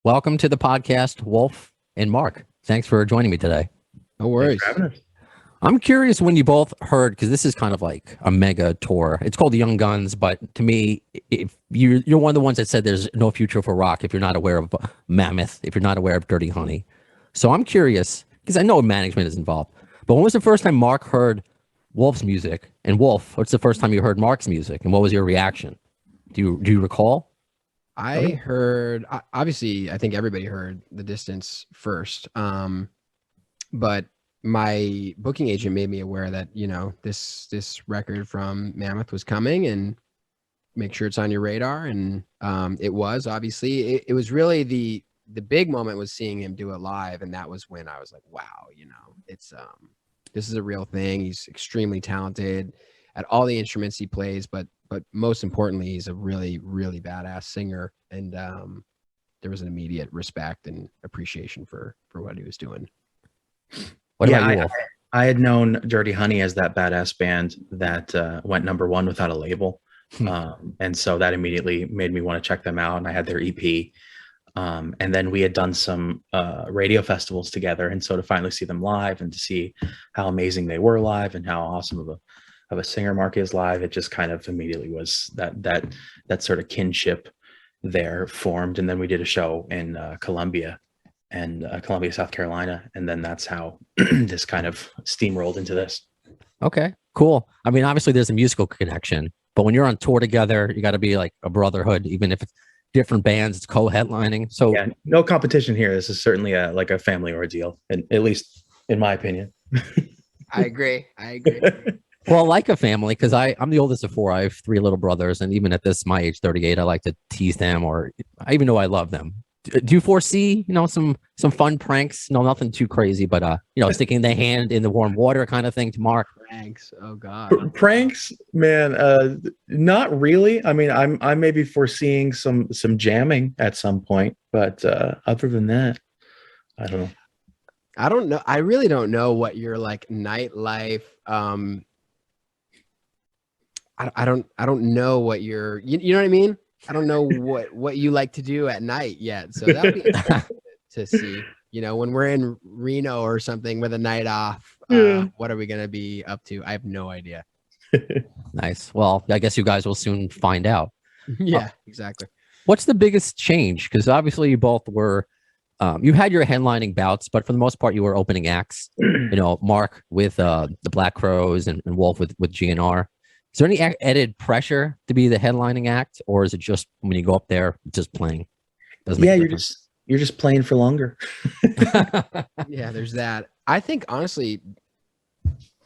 Welcome to the podcast, Wolf and Mark. Thanks for joining me today. No worries. I'm curious when you both heard, because this is kind of like a mega tour. It's called the Young Guns, but to me, if you're one of the ones that said there's no future for rock if you're not aware of Mammoth, if you're not aware of Dirty Honey. So I'm curious, because I know management is involved, but when was the first time Mark heard Wolf's music? And Wolf, what's the first time you heard Mark's music? And what was your reaction? Do you recall? I heard, obviously, I think everybody heard The Distance first. But my booking agent made me aware that, this record from Mammoth was coming and make sure it's on your radar. And it was, obviously, it was really the big moment was seeing him do it live. And that was when I was like, wow, it's this is a real thing. He's extremely talented at all the instruments he plays, but most importantly, he's a really, really badass singer. And there was an immediate respect and appreciation for what he was doing. What about you, Wolf? I had known Dirty Honey as that badass band that went #1 without a label. And so that immediately made me want to check them out. And I had their EP. And then we had done some radio festivals together. And so to finally see them live and to see how amazing they were live and how awesome of a singer Mark is live, it just kind of immediately was that sort of kinship there formed. And then we did a show in Columbia, South Carolina. And then that's how this kind of steamrolled into this. Okay, cool. I mean, obviously there's a musical connection, but when you're on tour together, you got to be like a brotherhood, even if it's different bands, it's co-headlining. So yeah, no competition here. This is certainly like a family ordeal, and at least in my opinion. I agree. Well, like a family, because I'm the oldest of four. I have three little brothers, and even at my age, 38, I like to tease them, or I even know I love them. Do you foresee, some fun pranks? No, nothing too crazy, but sticking the hand in the warm water kind of thing to Mark. Pranks. Oh God. Pranks, man. Not really. I mean, I may be foreseeing some jamming at some point, but other than that, I don't know. I don't know. I really don't know what your like nightlife. I don't know what you're. You know what I mean? I don't know what you like to do at night yet. So that'll be interesting to see. When we're in Reno or something with a night off, what are we going to be up to? I have no idea. Nice. Well, I guess you guys will soon find out. Yeah, exactly. What's the biggest change? Because obviously you both were, you had your headlining bouts, but for the most part you were opening acts. Mark with the Black Crowes and Wolf with GN'R. Is there any added pressure to be the headlining act, or is it just when you go up there, just playing? You're just playing for longer. Yeah, there's that. I think honestly,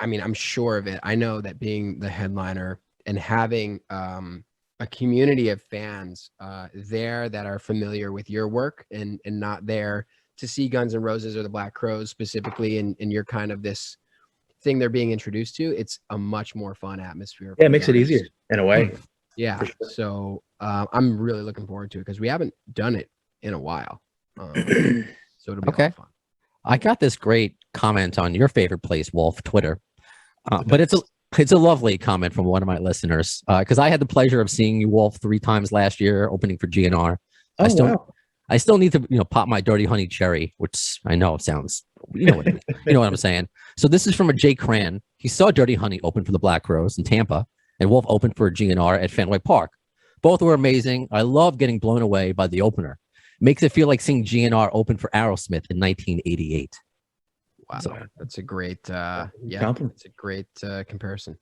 I mean, I'm sure of it. I know that being the headliner and having a community of fans there that are familiar with your work and not there to see Guns N' Roses or the Black Crowes specifically, and you're kind of this thing they're being introduced to, it's a much more fun atmosphere. Yeah, it makes it easier in a way. Yeah. Sure. So I'm really looking forward to it because we haven't done it in a while. So it'll be okay. Fun. I got this great comment on your favorite place, Wolf, Twitter. But it's a lovely comment from one of my listeners because I had the pleasure of seeing you, Wolf, 3 times last year opening for GN'R. I still need to pop my Dirty Honey cherry, which I know sounds what I'm saying. So this is from a Jay Cran. He saw Dirty Honey open for the Black Crowes in Tampa, and Wolf opened for GN'R at Fenway Park. Both were amazing. I love getting blown away by the opener. Makes it feel like seeing GN'R open for Aerosmith in 1988. Wow, so, that's a great it's a great comparison.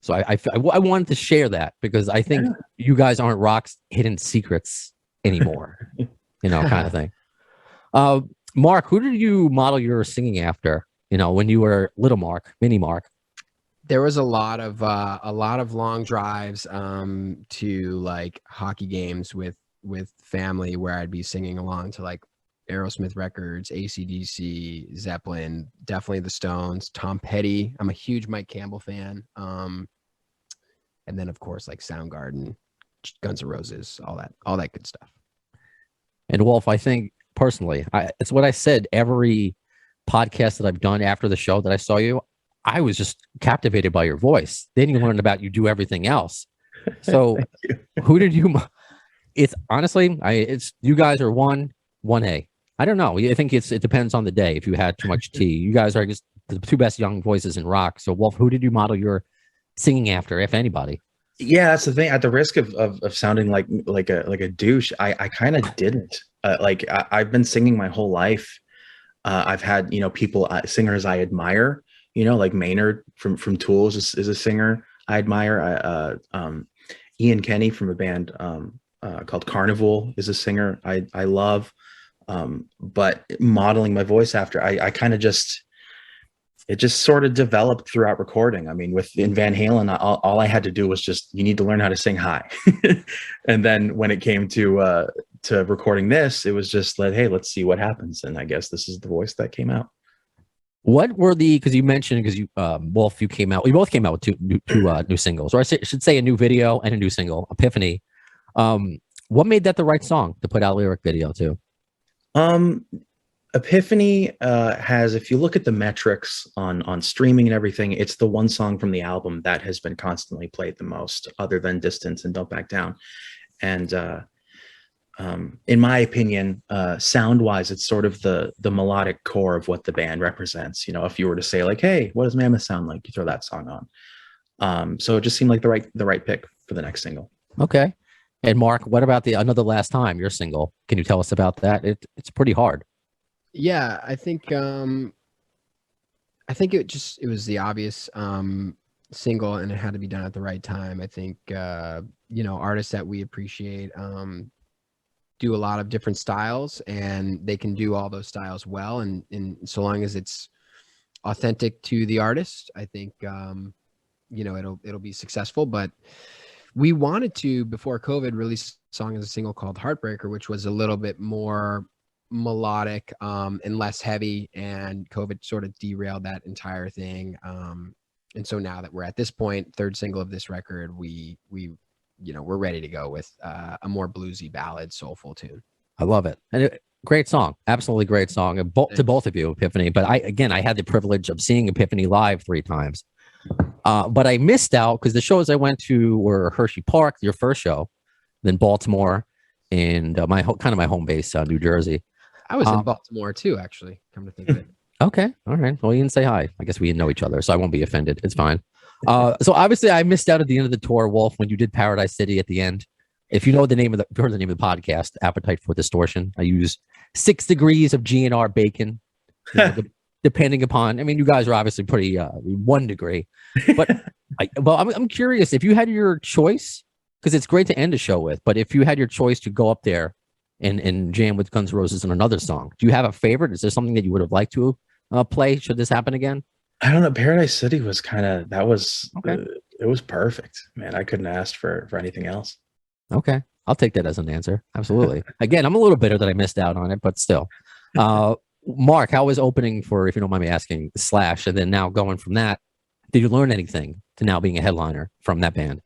So I wanted to share that because I think you guys aren't rock's hidden secrets anymore, kind of thing. Mark, who did you model your singing after? When you were little Mark, mini Mark. There was a lot of long drives to like hockey games with family where I'd be singing along to like Aerosmith records, AC/DC, Zeppelin, definitely the Stones, Tom Petty. I'm a huge Mike Campbell fan. And then of course like Soundgarden, Guns N' Roses, all that good stuff. And Wolf, I think personally, it's what I said every podcast that I've done after the show that I saw you. I was just captivated by your voice. Then you learned about you do everything else. So who did you It's honestly, it's you guys are 1A. I don't know. I think it depends on the day. If you had too much tea, you guys are just the two best young voices in rock. So, Wolf, who did you model your singing after, if anybody? Yeah, that's the thing. At the risk of sounding like a douche, I kind of didn't. I've been singing my whole life. I've had people singers I admire. Like Maynard from Tools is a singer I admire. Ian Kenny from a band called Carnival is a singer I love. But modeling my voice after, I kind of it just sort of developed throughout recording. I mean, in Van Halen, all I had to do was you need to learn how to sing high. And then when it came to recording this, it was just hey, let's see what happens. And I guess this is the voice that came out. What were because you mentioned, because you, Wolf, we both came out with two new singles, or I should say a new video and a new single, Epiphany. What made that the right song to put out a lyric video to? Epiphany has, if you look at the metrics on streaming and everything, it's the one song from the album that has been constantly played the most, other than Distance and Don't Back Down. And in my opinion, sound wise, it's sort of the melodic core of what the band represents. If you were to say hey, what does Mammoth sound like? You throw that song on. So it just seemed like the right pick for the next single. Okay. And Mark, what about Another Last Time, your single? Can you tell us about that? It's pretty hard. Yeah, I think it was the obvious single, and it had to be done at the right time. I think artists that we appreciate do a lot of different styles, and they can do all those styles well, and so long as it's authentic to the artist, I think it'll be successful. But we wanted to, before COVID, release a song as a single called Heartbreaker, which was a little bit more melodic and less heavy, and COVID sort of derailed that entire thing. And so now that we're at this point, third single of this record, we're ready to go with a more bluesy ballad, soulful tune. I love it. And great song. Absolutely great song. To both of you, Epiphany. But I had the privilege of seeing Epiphany live 3 times. But I missed out because the shows I went to were Hershey Park, your first show, then Baltimore, and my home base, New Jersey. I was in Baltimore too, actually, come to think of it. Okay. All right. Well, you didn't say hi. I guess we didn't know each other, so I won't be offended. It's fine. So obviously I missed out at the end of the tour, Wolf, when you did Paradise City at the end. If you know the name of if you heard the name of the podcast, Appetite for Distortion, I use 6 degrees of GN'R bacon, depending upon, you guys are obviously pretty 1 degree, but I'm curious if you had your choice, because it's great to end a show with, but if you had your choice to go up there and jam with Guns N' Roses on another song, do you have a favorite? Is there something that you would have liked to play should this happen again? I don't know. Paradise City was okay. It was perfect, man. I couldn't ask for anything else. Okay. I'll take that as an answer. Absolutely. Again, I'm a little bitter that I missed out on it, but still. Mark, how was opening for, if you don't mind me asking, Slash, and then now going from that, did you learn anything to now being a headliner from that band?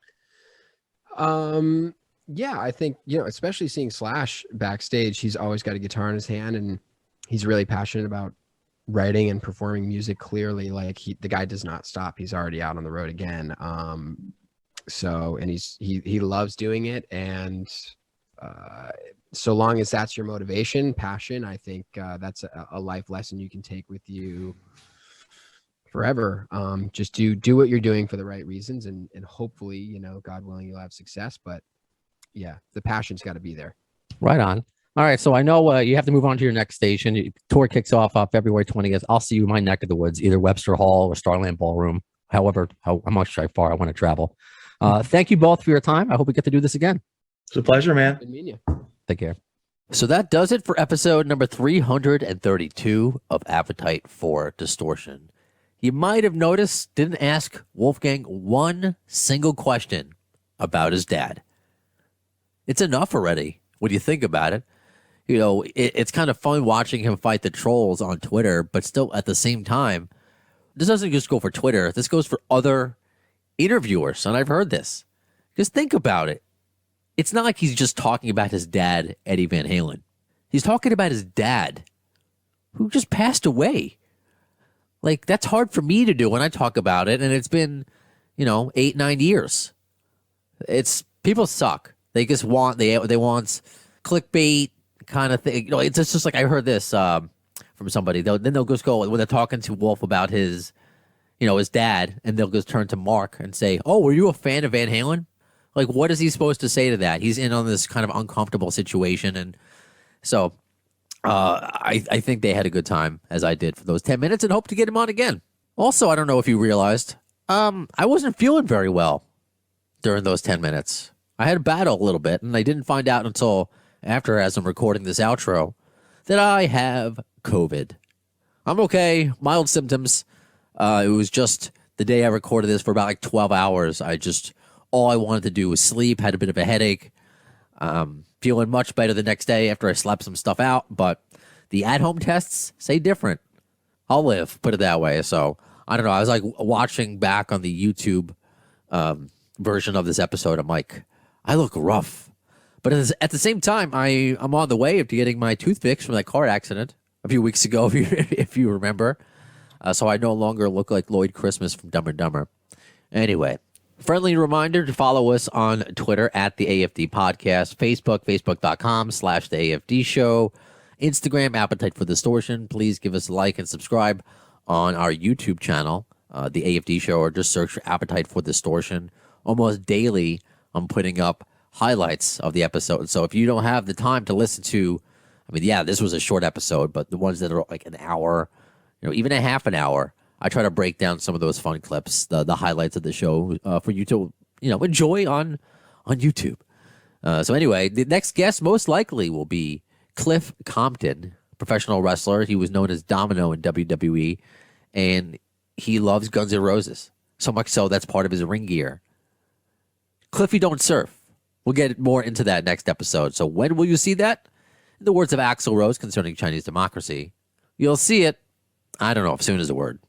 Yeah, I think, especially seeing Slash backstage, he's always got a guitar in his hand, and he's really passionate about writing and performing music clearly. Like the guy does not stop. He's already out on the road again. And he loves doing it. And so long as that's your motivation, passion, I think that's a life lesson you can take with you forever. Just do what you're doing for the right reasons, and hopefully, God willing, you'll have success. But yeah, the passion's got to be there. Right on. All right. So I know you have to move on to your next station. Your tour kicks off February 20th. I'll see you in my neck of the woods, either Webster Hall or Starland Ballroom, however, how much far I want to travel. Thank you both for your time. I hope we get to do this again. It's a pleasure, man. Good meeting you. Take care. So that does it for episode number 332 of Appetite for Distortion. You might have noticed, didn't ask Wolfgang one single question about his dad. It's enough already when you think about it. It's kind of fun watching him fight the trolls on Twitter, but still at the same time, this doesn't just go for Twitter. This goes for other interviewers, and I've heard this. Just think about it. It's not like he's just talking about his dad, Eddie Van Halen. He's talking about his dad, who just passed away. Like, that's hard for me to do when I talk about it, and it's been, 8-9 years. People suck. They just want they want clickbait kind of thing. It's just like I heard this from somebody. They'll just go when they're talking to Wolf about his dad, and they'll just turn to Mark and say, "Oh, were you a fan of Van Halen?" Like, what is he supposed to say to that? He's in on this kind of uncomfortable situation, and so I think they had a good time, as I did for those 10 minutes, and hope to get him on again. Also, I don't know if you realized, I wasn't feeling very well during those 10 minutes. I had a battle a little bit, and I didn't find out until after, as I'm recording this outro, that I have COVID. I'm okay, mild symptoms. It was just the day I recorded this for about like 12 hours. All I wanted to do was sleep, had a bit of a headache. Feeling much better the next day after I slept some stuff out, but the at-home tests say different. I'll live, put it that way. So, I don't know. I was like watching back on the YouTube version of this episode. I'm like, I look rough. But at the same time, I'm on the way to getting my tooth fixed from that car accident a few weeks ago, if you remember. So I no longer look like Lloyd Christmas from Dumb and Dumber. Anyway, friendly reminder to follow us on Twitter at the AFD Podcast, Facebook, facebook.com/the AFD Show, Instagram, Appetite for Distortion. Please give us a like and subscribe on our YouTube channel, the AFD Show, or just search for Appetite for Distortion. Almost daily, I'm putting up highlights of the episode. So if you don't have the time to listen to, this was a short episode, but the ones that are like an hour, even a half an hour, I try to break down some of those fun clips, the highlights of the show for you to, enjoy on YouTube. So anyway, the next guest most likely will be Cliff Compton, professional wrestler. He was known as Domino in WWE, and he loves Guns N' Roses. So much so that's part of his ring gear. Cliffy don't surf. We'll get more into that next episode. So when will you see that? In the words of Axl Rose concerning Chinese democracy, you'll see it, I don't know if soon is a word.